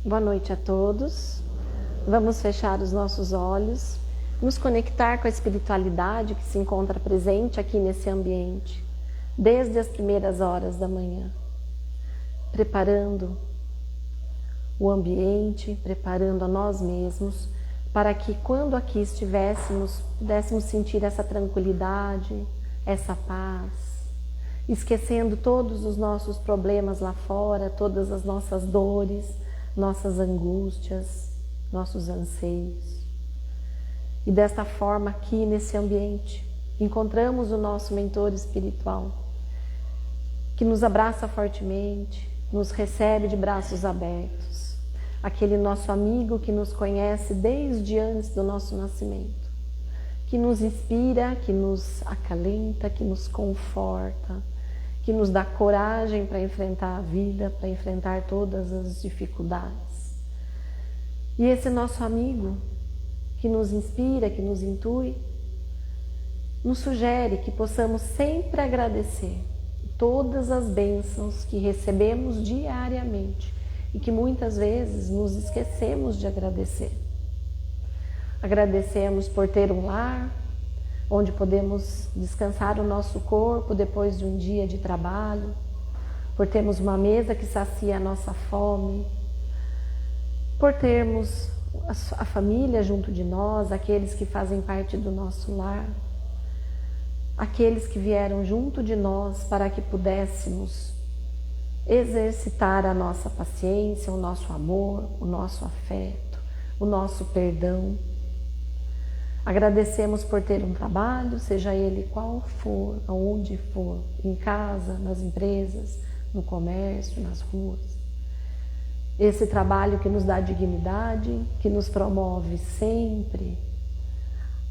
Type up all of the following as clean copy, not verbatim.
Boa noite a todos. Vamos fechar os nossos olhos, nos conectar com a espiritualidade que se encontra presente aqui nesse ambiente, desde as primeiras horas da manhã, preparando o ambiente, preparando a nós mesmos, para que quando aqui estivéssemos, pudéssemos sentir essa tranquilidade, essa paz, esquecendo todos os nossos problemas lá fora, todas as nossas dores, nossas angústias, nossos anseios. E desta forma aqui nesse ambiente, encontramos o nosso mentor espiritual, que nos abraça fortemente, nos recebe de braços abertos, aquele nosso amigo que nos conhece desde antes do nosso nascimento, que nos inspira, que nos acalenta, que nos conforta, que nos dá coragem para enfrentar a vida, para enfrentar todas as dificuldades. E esse nosso amigo, que nos inspira, que nos intui, nos sugere que possamos sempre agradecer todas as bênçãos que recebemos diariamente e que muitas vezes nos esquecemos de agradecer. Agradecemos por ter um lar, onde podemos descansar o nosso corpo depois de um dia de trabalho, por termos uma mesa que sacia a nossa fome, por termos a família junto de nós, aqueles que fazem parte do nosso lar, aqueles que vieram junto de nós para que pudéssemos exercitar a nossa paciência, o nosso amor, o nosso afeto, o nosso perdão. Agradecemos por ter um trabalho, seja ele qual for, aonde for, em casa, nas empresas, no comércio, nas ruas. Esse trabalho que nos dá dignidade, que nos promove sempre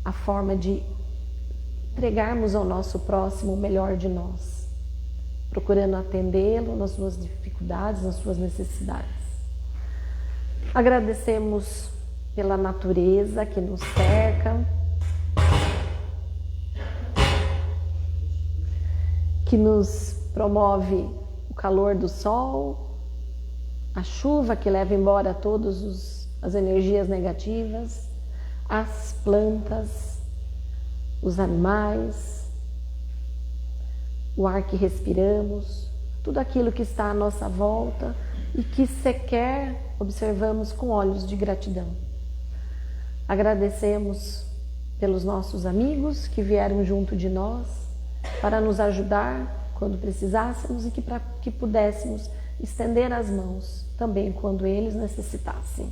a forma de entregarmos ao nosso próximo o melhor de nós, procurando atendê-lo nas suas dificuldades, nas suas necessidades. Agradecemos pela natureza que nos cerca, que nos promove o calor do sol, a chuva que leva embora todas as energias negativas, as plantas, os animais, o ar que respiramos, tudo aquilo que está à nossa volta e que sequer observamos com olhos de gratidão. Agradecemos pelos nossos amigos que vieram junto de nós para nos ajudar quando precisássemos e para que pudéssemos estender as mãos também quando eles necessitassem.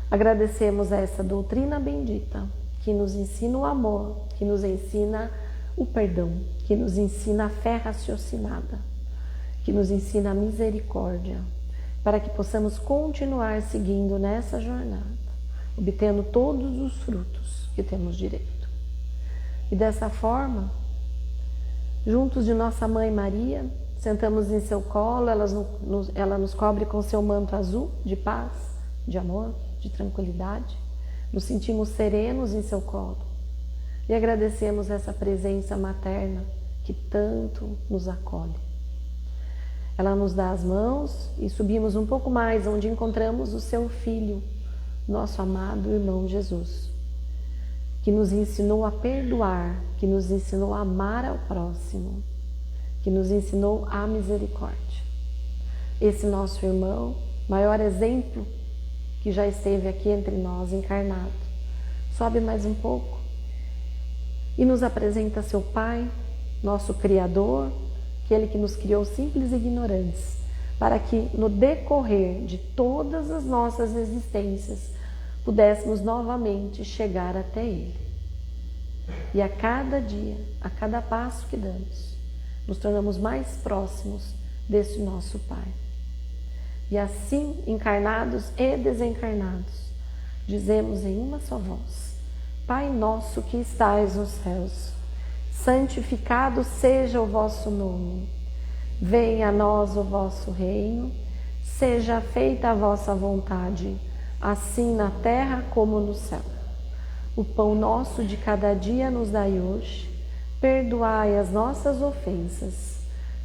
Agradecemos a essa doutrina bendita que nos ensina o amor, que nos ensina o perdão, que nos ensina a fé raciocinada, que nos ensina a misericórdia, para que possamos continuar seguindo nessa jornada, obtendo todos os frutos que temos direito. E dessa forma, juntos de nossa Mãe Maria, sentamos em seu colo, ela nos cobre com seu manto azul de paz, de amor, de tranquilidade. Nos sentimos serenos em seu colo e agradecemos essa presença materna que tanto nos acolhe. Ela nos dá as mãos e subimos um pouco mais, onde encontramos o seu Filho, nosso amado irmão Jesus, que nos ensinou a perdoar, que nos ensinou a amar ao próximo, que nos ensinou a misericórdia. Esse nosso irmão, maior exemplo que já esteve aqui entre nós, encarnado, sobe mais um pouco e nos apresenta seu Pai, nosso Criador, aquele que nos criou simples e ignorantes, para que no decorrer de todas as nossas existências pudéssemos novamente chegar até Ele. E a cada dia, a cada passo que damos, nos tornamos mais próximos desse nosso Pai. E assim, encarnados e desencarnados, dizemos em uma só voz: Pai nosso que estais nos céus, santificado seja o vosso nome. Venha a nós o vosso reino, seja feita a vossa vontade, assim na terra como no céu. O pão nosso de cada dia nos dai hoje, perdoai as nossas ofensas,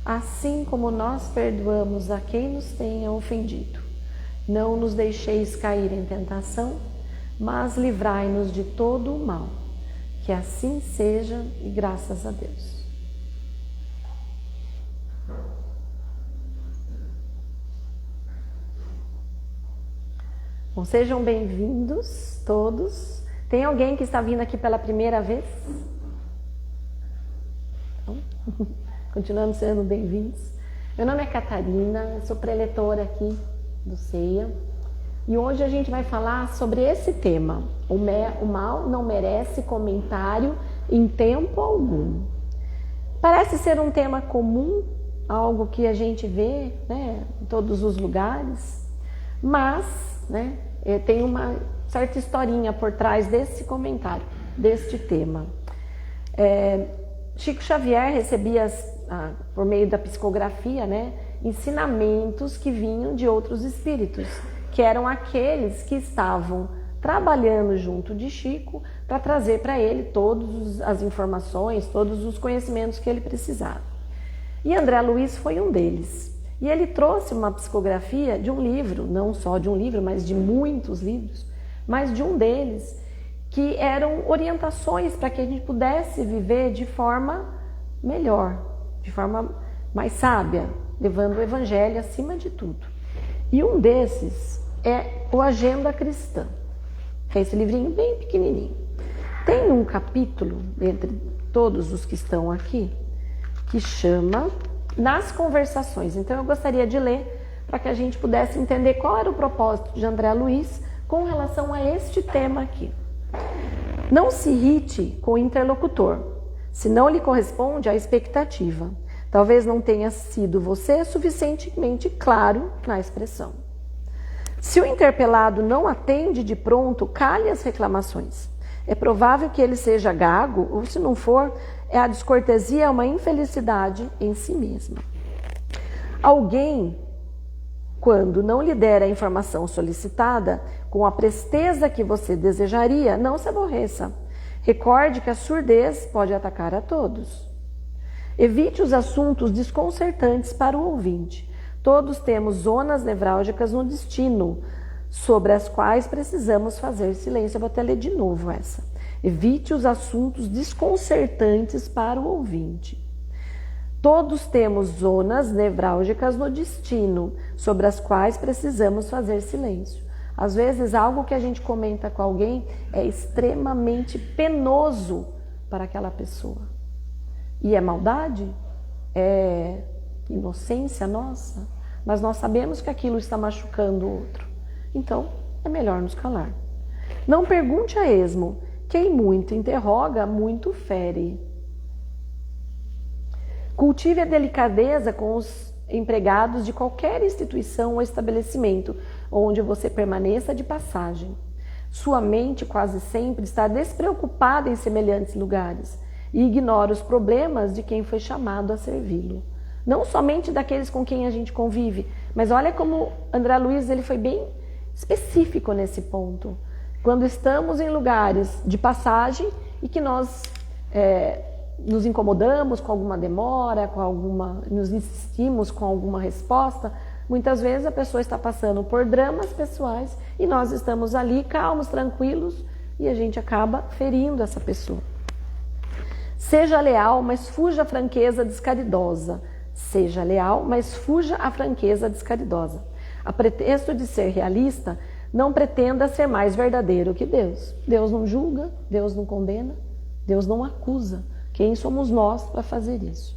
assim como nós perdoamos a quem nos tenha ofendido. Não nos deixeis cair em tentação, mas livrai-nos de todo o mal. Que assim seja, e graças a Deus. Bom, sejam bem-vindos todos. Tem alguém que está vindo aqui pela primeira vez? Então, continuamos sendo bem-vindos. Meu nome é Catarina, eu sou preletora aqui do CEIA. E hoje a gente vai falar sobre esse tema. O mal não merece comentário em tempo algum. Parece ser um tema comum, algo que a gente vê, né, em todos os lugares, mas, né, tem uma certa historinha por trás desse comentário, deste tema. Chico Xavier recebia, por meio da psicografia, né, ensinamentos que vinham de outros espíritos, que eram aqueles que estavam trabalhando junto de Chico para trazer para ele todas as informações, todos os conhecimentos que ele precisava. E André Luiz foi um deles. E ele trouxe uma psicografia de um livro, não só de um livro, mas de muitos livros, mas de um deles, que eram orientações para que a gente pudesse viver de forma melhor, de forma mais sábia, levando o Evangelho acima de tudo. E um desses é o Agenda Cristã, que é esse livrinho bem pequenininho. Tem um capítulo, entre todos os que estão aqui, que chama Nas Conversações. Então eu gostaria de ler para que a gente pudesse entender qual era o propósito de André Luiz com relação a este tema aqui. Não se irrite com o interlocutor, se não lhe corresponde à expectativa. Talvez não tenha sido você suficientemente claro na expressão. Se o interpelado não atende de pronto, cale as reclamações. É provável que ele seja gago, ou se não for, a descortesia é uma infelicidade em si mesma. Alguém, quando não lhe der a informação solicitada, com a presteza que você desejaria, não se aborreça. Recorde que a surdez pode atacar a todos. Evite os assuntos desconcertantes para o ouvinte. Todos temos zonas nevrálgicas no destino, sobre as quais precisamos fazer silêncio. Eu vou até ler de novo essa. Evite os assuntos desconcertantes para o ouvinte. Todos temos zonas nevrálgicas no destino, sobre as quais precisamos fazer silêncio. Às vezes, algo que a gente comenta com alguém é extremamente penoso para aquela pessoa. E é maldade? É inocência nossa? Mas nós sabemos que aquilo está machucando o outro. Então, é melhor nos calar. Não pergunte a esmo. Quem muito interroga, muito fere. Cultive a delicadeza com os empregados de qualquer instituição ou estabelecimento onde você permaneça de passagem. Sua mente quase sempre está despreocupada em semelhantes lugares e ignora os problemas de quem foi chamado a servi-lo. Não somente daqueles com quem a gente convive, mas olha como André Luiz ele foi bem específico nesse ponto. Quando estamos em lugares de passagem e que nós nos incomodamos com alguma demora, nos insistimos com alguma resposta, muitas vezes a pessoa está passando por dramas pessoais e nós estamos ali calmos, tranquilos e a gente acaba ferindo essa pessoa. Seja leal, mas fuja a franqueza descaridosa. Seja leal, mas fuja a franqueza descaridosa. A pretexto de ser realista, não pretenda ser mais verdadeiro que Deus. Deus não julga, Deus não condena, Deus não acusa. Quem somos nós para fazer isso?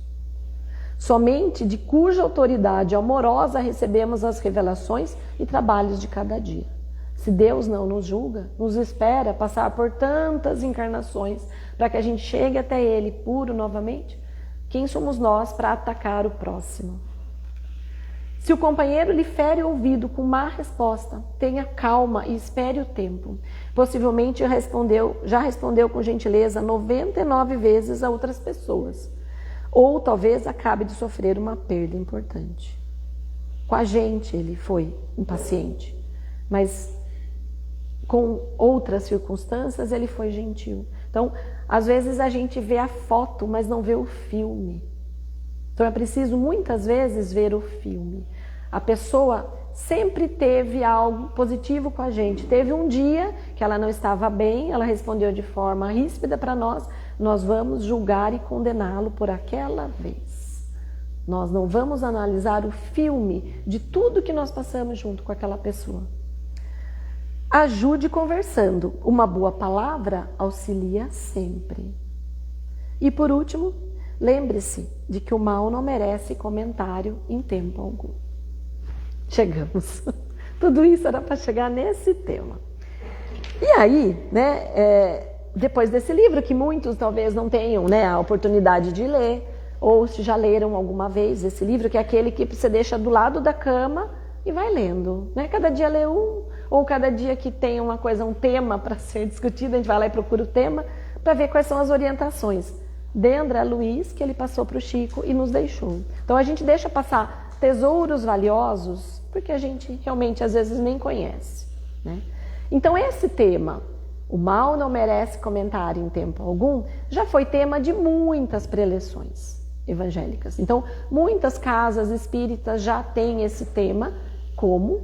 Somente de cuja autoridade amorosa recebemos as revelações e trabalhos de cada dia. Se Deus não nos julga, nos espera passar por tantas encarnações para que a gente chegue até Ele puro novamente, quem somos nós para atacar o próximo? Se o companheiro lhe fere o ouvido com má resposta, tenha calma e espere o tempo. Possivelmente já respondeu com gentileza 99 vezes a outras pessoas. Ou talvez acabe de sofrer uma perda importante. Com a gente ele foi impaciente, mas com outras circunstâncias ele foi gentil. Então, às vezes a gente vê a foto, mas não vê o filme. Então é preciso muitas vezes ver o filme. A pessoa sempre teve algo positivo com a gente. Teve um dia que ela não estava bem, ela respondeu de forma ríspida para nós, nós vamos julgar e condená-lo por aquela vez. Nós não vamos analisar o filme de tudo que nós passamos junto com aquela pessoa. Ajude conversando. Uma boa palavra auxilia sempre. E por último, lembre-se de que o mal não merece comentário em tempo algum. Chegamos. Tudo isso era para chegar nesse tema. E aí, né, depois desse livro, que muitos talvez não tenham, né, a oportunidade de ler, ou se já leram alguma vez esse livro, que é aquele que você deixa do lado da cama e vai lendo, né? Cada dia lê um, ou cada dia que tem uma coisa, um tema para ser discutido, a gente vai lá e procura o tema para ver quais são as orientações. Dendra Luiz, que ele passou para o Chico e nos deixou. Então a gente deixa passar tesouros valiosos, porque a gente realmente às vezes nem conhece, né? Então esse tema, o mal não merece comentário em tempo algum, já foi tema de muitas preleções evangélicas. Então muitas casas espíritas já têm esse tema como,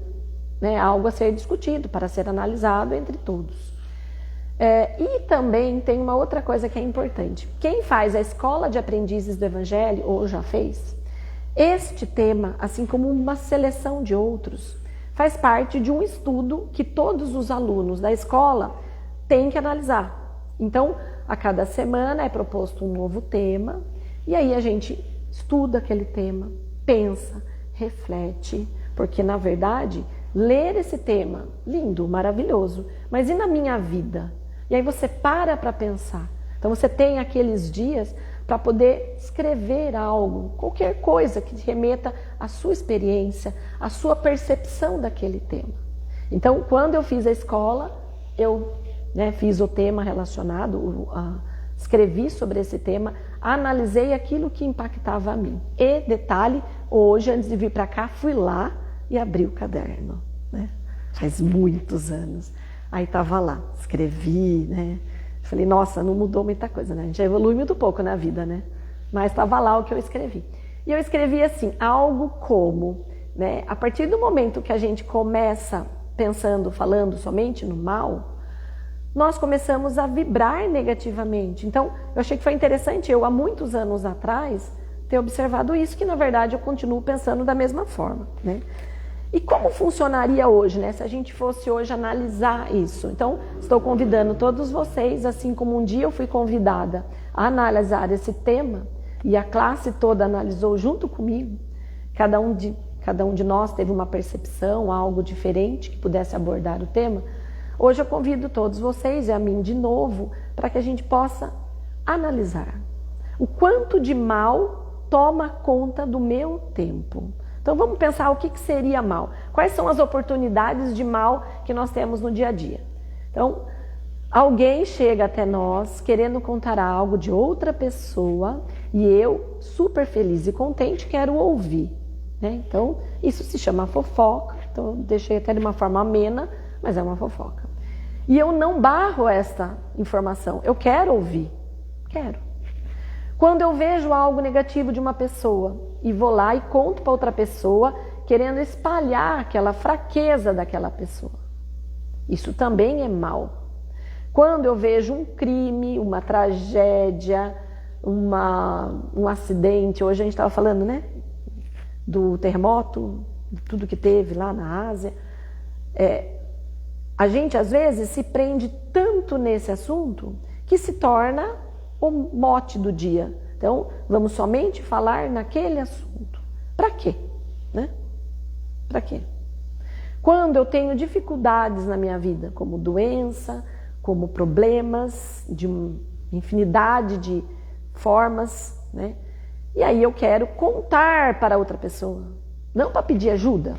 né, algo a ser discutido, para ser analisado entre todos. E também tem uma outra coisa que é importante. Quem faz a escola de aprendizes do Evangelho, ou já fez, este tema, assim como uma seleção de outros, faz parte de um estudo que todos os alunos da escola têm que analisar. Então, a cada semana é proposto um novo tema, e aí a gente estuda aquele tema, pensa, reflete, porque na verdade, ler esse tema, lindo, maravilhoso, mas e na minha vida? E aí você para pensar. Então você tem aqueles dias para poder escrever algo, qualquer coisa que remeta à sua experiência, à sua percepção daquele tema. Então, quando eu fiz a escola, eu, né, fiz o tema relacionado, escrevi sobre esse tema, analisei aquilo que impactava a mim. E, detalhe, hoje, antes de vir para cá, fui lá e abri o caderno, né? Faz muitos anos. Aí estava lá, escrevi, né? Falei, nossa, não mudou muita coisa, né? A gente evolui muito pouco na vida, né? Mas estava lá o que eu escrevi. E eu escrevi assim, algo como, né? A partir do momento que a gente começa pensando, falando somente no mal, nós começamos a vibrar negativamente. Então, eu achei que foi interessante, eu há muitos anos atrás, ter observado isso, que na verdade eu continuo pensando da mesma forma, né? E como funcionaria hoje, né? Se a gente fosse hoje analisar isso. Então, estou convidando todos vocês, assim como um dia eu fui convidada a analisar esse tema, e a classe toda analisou junto comigo, cada um de nós teve uma percepção, algo diferente que pudesse abordar o tema. Hoje eu convido todos vocês, e a mim de novo, para que a gente possa analisar o quanto de mal toma conta do meu tempo. Então vamos pensar o que seria mal. Quais são as oportunidades de mal que nós temos no dia a dia? Então, alguém chega até nós querendo contar algo de outra pessoa e eu, super feliz e contente, quero ouvir, né? Então, isso se chama fofoca. Então, eu deixei até de uma forma amena, mas é uma fofoca. E eu não barro esta informação. Eu quero ouvir. Quero. Quando eu vejo algo negativo de uma pessoa e vou lá e conto para outra pessoa, querendo espalhar aquela fraqueza daquela pessoa, isso também é mal. Quando eu vejo um crime, uma tragédia, um acidente, hoje a gente estava falando, né, do terremoto, de tudo que teve lá na Ásia, a gente às vezes se prende tanto nesse assunto que se torna o mote do dia. Então, vamos somente falar naquele assunto. Para quê? Né? Para quê? Quando eu tenho dificuldades na minha vida, como doença, como problemas de infinidade de formas, né? E aí eu quero contar para outra pessoa, não para pedir ajuda,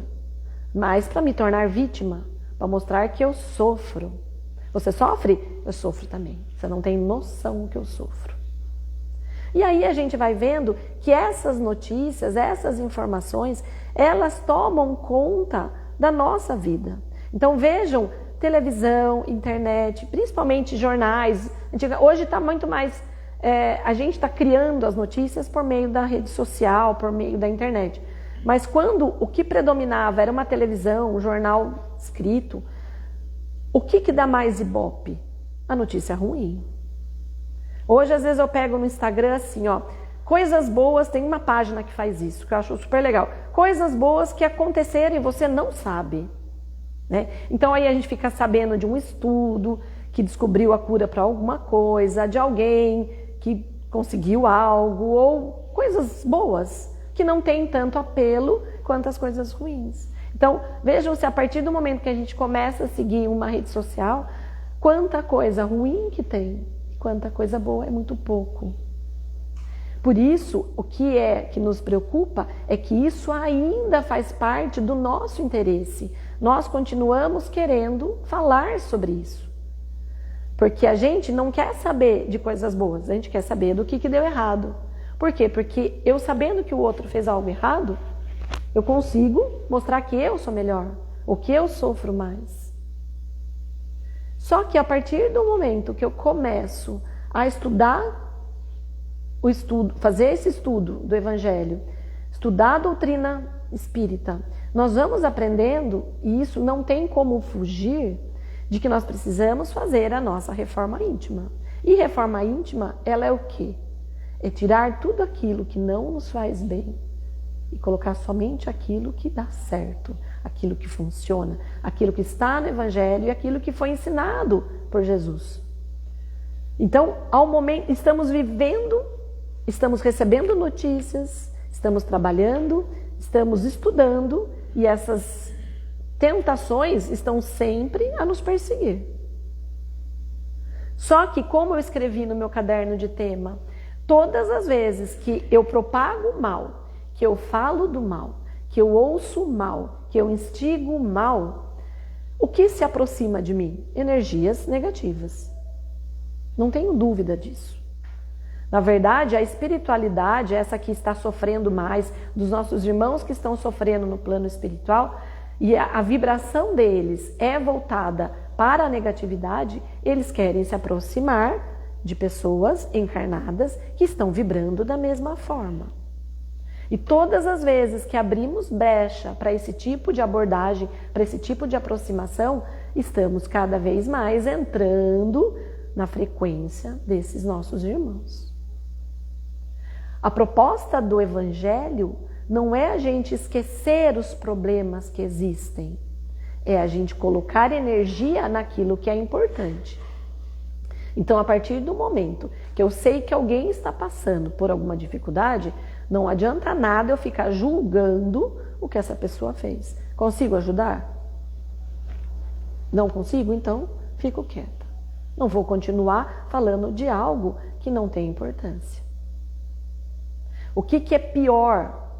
mas para me tornar vítima, para mostrar que eu sofro. Você sofre? Eu sofro também. Você não tem noção que eu sofro. E aí a gente vai vendo que essas notícias, essas informações, elas tomam conta da nossa vida. Então vejam, televisão, internet, principalmente jornais. Hoje está muito mais... a gente está criando as notícias por meio da rede social, por meio da internet. Mas quando o que predominava era uma televisão, um jornal escrito, o que dá mais ibope? A notícia ruim. Hoje, às vezes, eu pego no Instagram assim, ó, coisas boas, tem uma página que faz isso, que eu acho super legal. Coisas boas que aconteceram e você não sabe. Né? Então, aí a gente fica sabendo de um estudo que descobriu a cura para alguma coisa, de alguém que conseguiu algo, ou coisas boas, que não tem tanto apelo quanto as coisas ruins. Então, vejam se a partir do momento que a gente começa a seguir uma rede social, quanta coisa ruim que tem, quanta coisa boa é muito pouco. Por isso, o que nos preocupa é que isso ainda faz parte do nosso interesse. Nós continuamos querendo falar sobre isso. Porque a gente não quer saber de coisas boas, a gente quer saber do que deu errado. Por quê? Porque eu sabendo que o outro fez algo errado, eu consigo mostrar que eu sou melhor, ou que eu sofro mais. Só que a partir do momento que eu começo a fazer esse estudo do Evangelho, estudar a doutrina espírita, nós vamos aprendendo, e isso não tem como fugir, de que nós precisamos fazer a nossa reforma íntima. E reforma íntima, ela é o quê? É tirar tudo aquilo que não nos faz bem e colocar somente aquilo que dá certo, aquilo que funciona, aquilo que está no Evangelho e aquilo que foi ensinado por Jesus. Então, ao momento, estamos vivendo, estamos recebendo notícias, estamos trabalhando, estamos estudando e essas tentações estão sempre a nos perseguir. Só que, como eu escrevi no meu caderno de tema, todas as vezes que eu propago o mal, que eu falo do mal, que eu ouço o mal, que eu instigo o mal, o que se aproxima de mim? Energias negativas. Não tenho dúvida disso. Na verdade, a espiritualidade, essa que está sofrendo mais, dos nossos irmãos que estão sofrendo no plano espiritual, e a vibração deles é voltada para a negatividade, eles querem se aproximar de pessoas encarnadas que estão vibrando da mesma forma. E todas as vezes que abrimos brecha para esse tipo de abordagem, para esse tipo de aproximação, estamos cada vez mais entrando na frequência desses nossos irmãos. A proposta do Evangelho não é a gente esquecer os problemas que existem, é a gente colocar energia naquilo que é importante. Então, a partir do momento que eu sei que alguém está passando por alguma dificuldade, não adianta nada eu ficar julgando o que essa pessoa fez. Consigo ajudar? Não consigo? Então, fico quieta. Não vou continuar falando de algo que não tem importância. O que é pior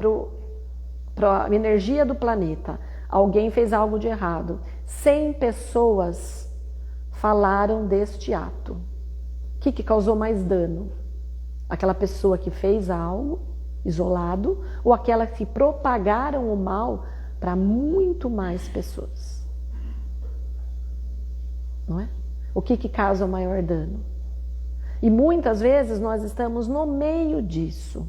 para a energia do planeta? Alguém fez algo de errado. 100 pessoas falaram deste ato. O que causou mais dano? Aquela pessoa que fez algo isolado ou aquela que propagaram o mal para muito mais pessoas? Não é? O que causa o maior dano? E muitas vezes nós estamos no meio disso.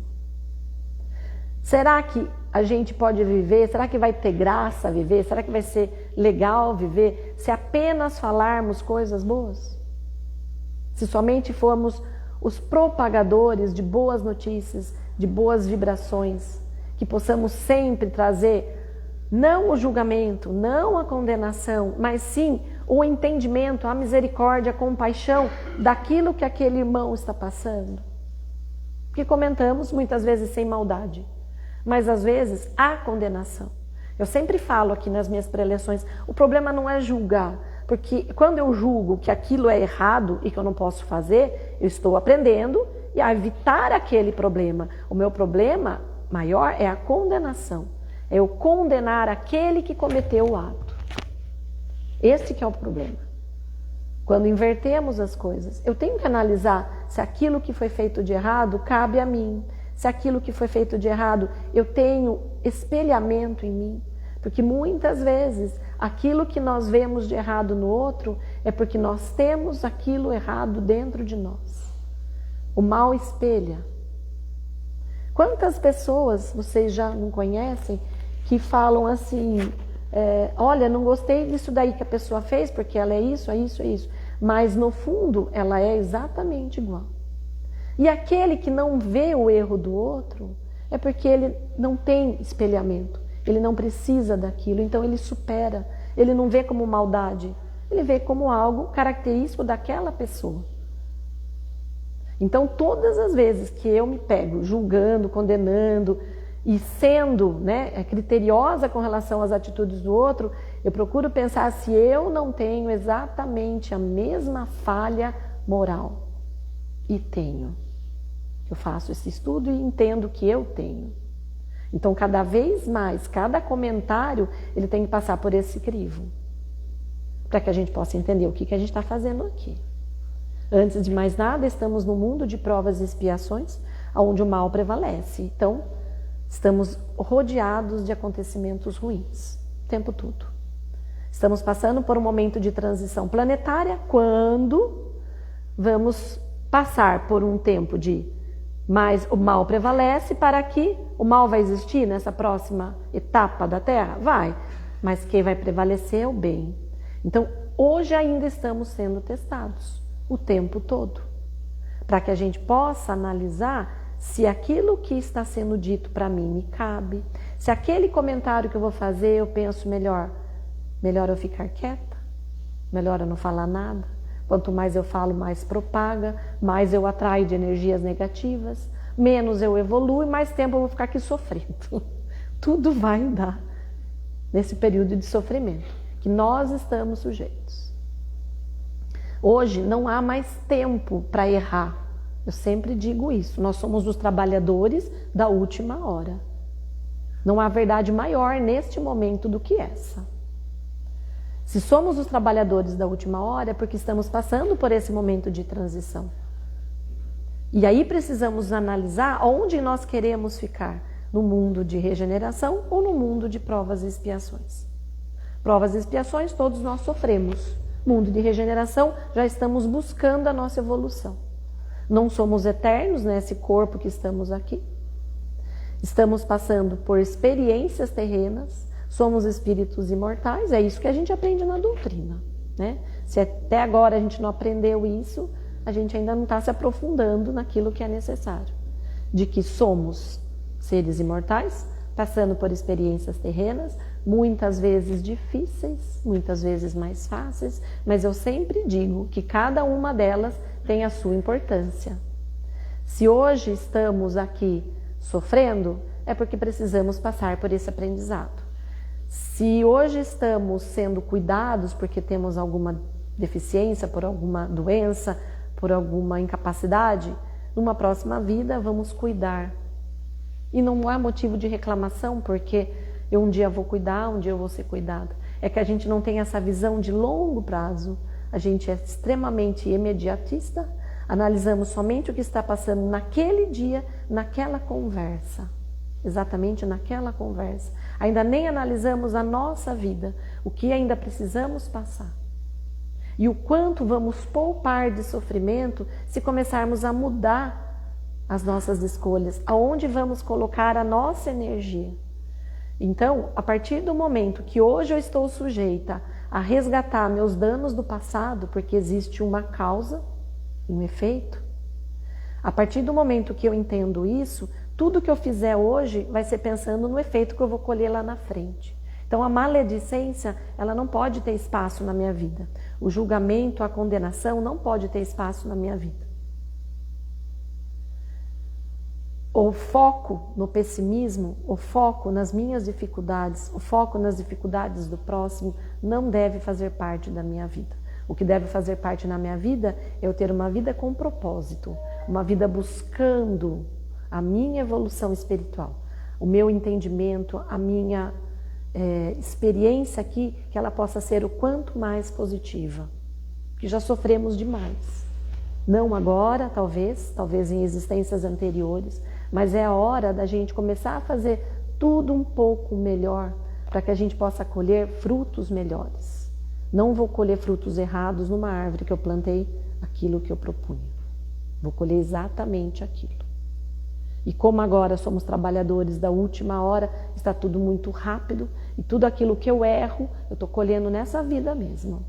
Será que a gente pode viver? Será que vai ter graça viver? Será que vai ser legal viver se apenas falarmos coisas boas? Se somente formos os propagadores de boas notícias, de boas vibrações, que possamos sempre trazer não o julgamento, não a condenação, mas sim o entendimento, a misericórdia, a compaixão daquilo que aquele irmão está passando. Porque comentamos muitas vezes sem maldade, mas às vezes há condenação. Eu sempre falo aqui nas minhas preleções, o problema não é julgar, porque quando eu julgo que aquilo é errado e que eu não posso fazer, eu estou aprendendo e a evitar aquele problema. O meu problema maior é a condenação, é eu condenar aquele que cometeu o ato. Esse que é o problema. Quando invertemos as coisas, eu tenho que analisar se aquilo que foi feito de errado cabe a mim, se aquilo que foi feito de errado eu tenho espelhamento em mim, porque muitas vezes aquilo que nós vemos de errado no outro é porque nós temos aquilo errado dentro de nós. O mal espelha. Quantas pessoas vocês já não conhecem que falam assim, olha, não gostei disso daí que a pessoa fez, porque ela é isso, é isso, é isso. Mas no fundo ela é exatamente igual. E aquele que não vê o erro do outro é porque ele não tem espelhamento, ele não precisa daquilo, então ele supera, ele não vê como maldade, ele vê como algo característico daquela pessoa. Então todas as vezes que eu me pego julgando, condenando e sendo criteriosa com relação às atitudes do outro, eu procuro pensar se eu não tenho exatamente a mesma falha moral. E tenho. Eu faço esse estudo e entendo que eu tenho. Então, cada vez mais, cada comentário, ele tem que passar por esse crivo. Para que a gente possa entender o que a gente está fazendo aqui. Antes de mais nada, estamos no mundo de provas e expiações, onde o mal prevalece. Então, estamos rodeados de acontecimentos ruins, o tempo todo. Estamos passando por um momento de transição planetária, quando vamos passar por um tempo de mais o mal prevalece, para que o mal vai existir nessa próxima etapa da Terra? Vai, mas quem vai prevalecer é o bem. Então, hoje ainda estamos sendo testados o tempo todo, para que a gente possa analisar se aquilo que está sendo dito para mim me cabe, se aquele comentário que eu vou fazer eu penso melhor eu ficar quieta, melhor eu não falar nada. Quanto mais eu falo, mais propaga, mais eu atraio de energias negativas, menos eu evoluo e mais tempo eu vou ficar aqui sofrendo. Tudo vai dar nesse período de sofrimento que nós estamos sujeitos. Hoje não há mais tempo para errar. Eu sempre digo isso. Nós somos os trabalhadores da última hora. Não há verdade maior neste momento do que essa. Se somos os trabalhadores da última hora, é porque estamos passando por esse momento de transição. E aí precisamos analisar onde nós queremos ficar, no mundo de regeneração ou no mundo de provas e expiações. Provas e expiações todos nós sofremos. Mundo de regeneração, já estamos buscando a nossa evolução. Não somos eternos nesse corpo que estamos aqui. Estamos passando por experiências terrenas. Somos espíritos imortais, é isso que a gente aprende na doutrina, né? Se até agora a gente não aprendeu isso, a gente ainda não está se aprofundando naquilo que é necessário. De que somos seres imortais, passando por experiências terrenas, muitas vezes difíceis, muitas vezes mais fáceis, mas eu sempre digo que cada uma delas tem a sua importância. Se hoje estamos aqui sofrendo, é porque precisamos passar por esse aprendizado. Se hoje estamos sendo cuidados porque temos alguma deficiência, por alguma doença, por alguma incapacidade, numa próxima vida vamos cuidar. E não há motivo de reclamação, porque eu um dia vou cuidar, um dia eu vou ser cuidado. É que a gente não tem essa visão de longo prazo, a gente é extremamente imediatista, analisamos somente o que está passando naquele dia, naquela conversa. Exatamente naquela conversa. Ainda nem analisamos a nossa vida, o que ainda precisamos passar. E o quanto vamos poupar de sofrimento se começarmos a mudar as nossas escolhas, aonde vamos colocar a nossa energia. Então, a partir do momento que hoje eu estou sujeita a resgatar meus danos do passado, porque existe uma causa, um efeito, a partir do momento que eu entendo isso, tudo que eu fizer hoje vai ser pensando no efeito que eu vou colher lá na frente. Então a maledicência, ela não pode ter espaço na minha vida. O julgamento, a condenação não pode ter espaço na minha vida. O foco no pessimismo, o foco nas minhas dificuldades, o foco nas dificuldades do próximo não deve fazer parte da minha vida. O que deve fazer parte na minha vida é eu ter uma vida com propósito, uma vida buscando a minha evolução espiritual, o meu entendimento, a minha experiência aqui, que ela possa ser o quanto mais positiva, que já sofremos demais. Não agora, talvez em existências anteriores, mas é a hora da gente começar a fazer tudo um pouco melhor, para que a gente possa colher frutos melhores. Não vou colher frutos errados numa árvore que eu plantei aquilo que eu propunha. Vou colher exatamente aquilo. E como agora somos trabalhadores da última hora, está tudo muito rápido e tudo aquilo que eu erro, eu estou colhendo nessa vida mesmo.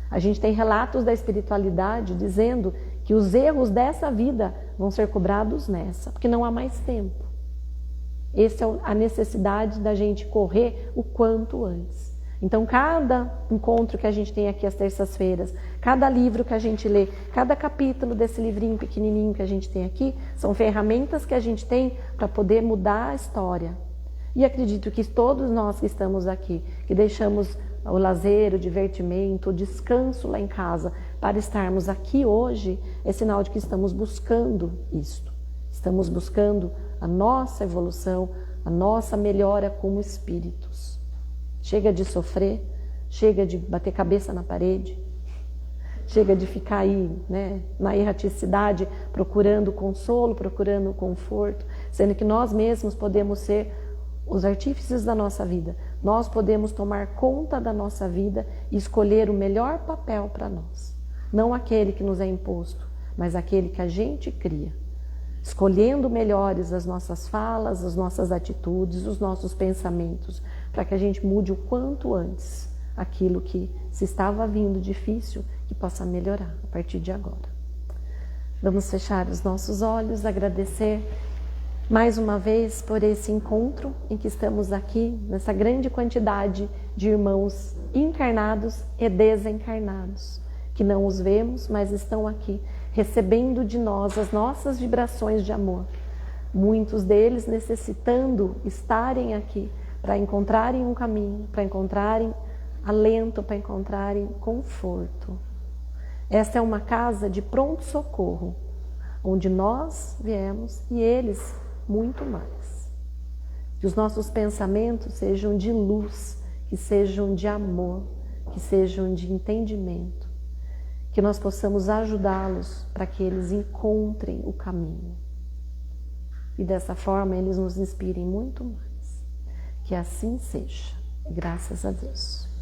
A gente tem relatos da espiritualidade dizendo que os erros dessa vida vão ser cobrados nessa, porque não há mais tempo. Essa é a necessidade da gente correr o quanto antes. Então, cada encontro que a gente tem aqui às terças-feiras, cada livro que a gente lê, cada capítulo desse livrinho pequenininho que a gente tem aqui, são ferramentas que a gente tem para poder mudar a história. E acredito que todos nós que estamos aqui, que deixamos o lazer, o divertimento, o descanso lá em casa, para estarmos aqui hoje, é sinal de que estamos buscando isto. Estamos buscando a nossa evolução, a nossa melhora como espíritos. Chega de sofrer, chega de bater cabeça na parede, chega de ficar aí, né, na erraticidade, procurando consolo, procurando conforto, sendo que nós mesmos podemos ser os artífices da nossa vida. Nós podemos tomar conta da nossa vida e escolher o melhor papel para nós. Não aquele que nos é imposto, mas aquele que a gente cria. Escolhendo melhores as nossas falas, as nossas atitudes, os nossos pensamentos, para que a gente mude o quanto antes aquilo que se estava vindo difícil, que possa melhorar a partir de agora. Vamos fechar os nossos olhos, agradecer mais uma vez por esse encontro em que estamos aqui, nessa grande quantidade de irmãos encarnados e desencarnados, que não os vemos, mas estão aqui, recebendo de nós as nossas vibrações de amor. Muitos deles necessitando estarem aqui para encontrarem um caminho, para encontrarem alento, para encontrarem conforto. Esta é uma casa de pronto-socorro, onde nós viemos e eles muito mais. Que os nossos pensamentos sejam de luz, que sejam de amor, que sejam de entendimento, que nós possamos ajudá-los para que eles encontrem o caminho. E dessa forma eles nos inspirem muito mais. Que assim seja. Graças a Deus.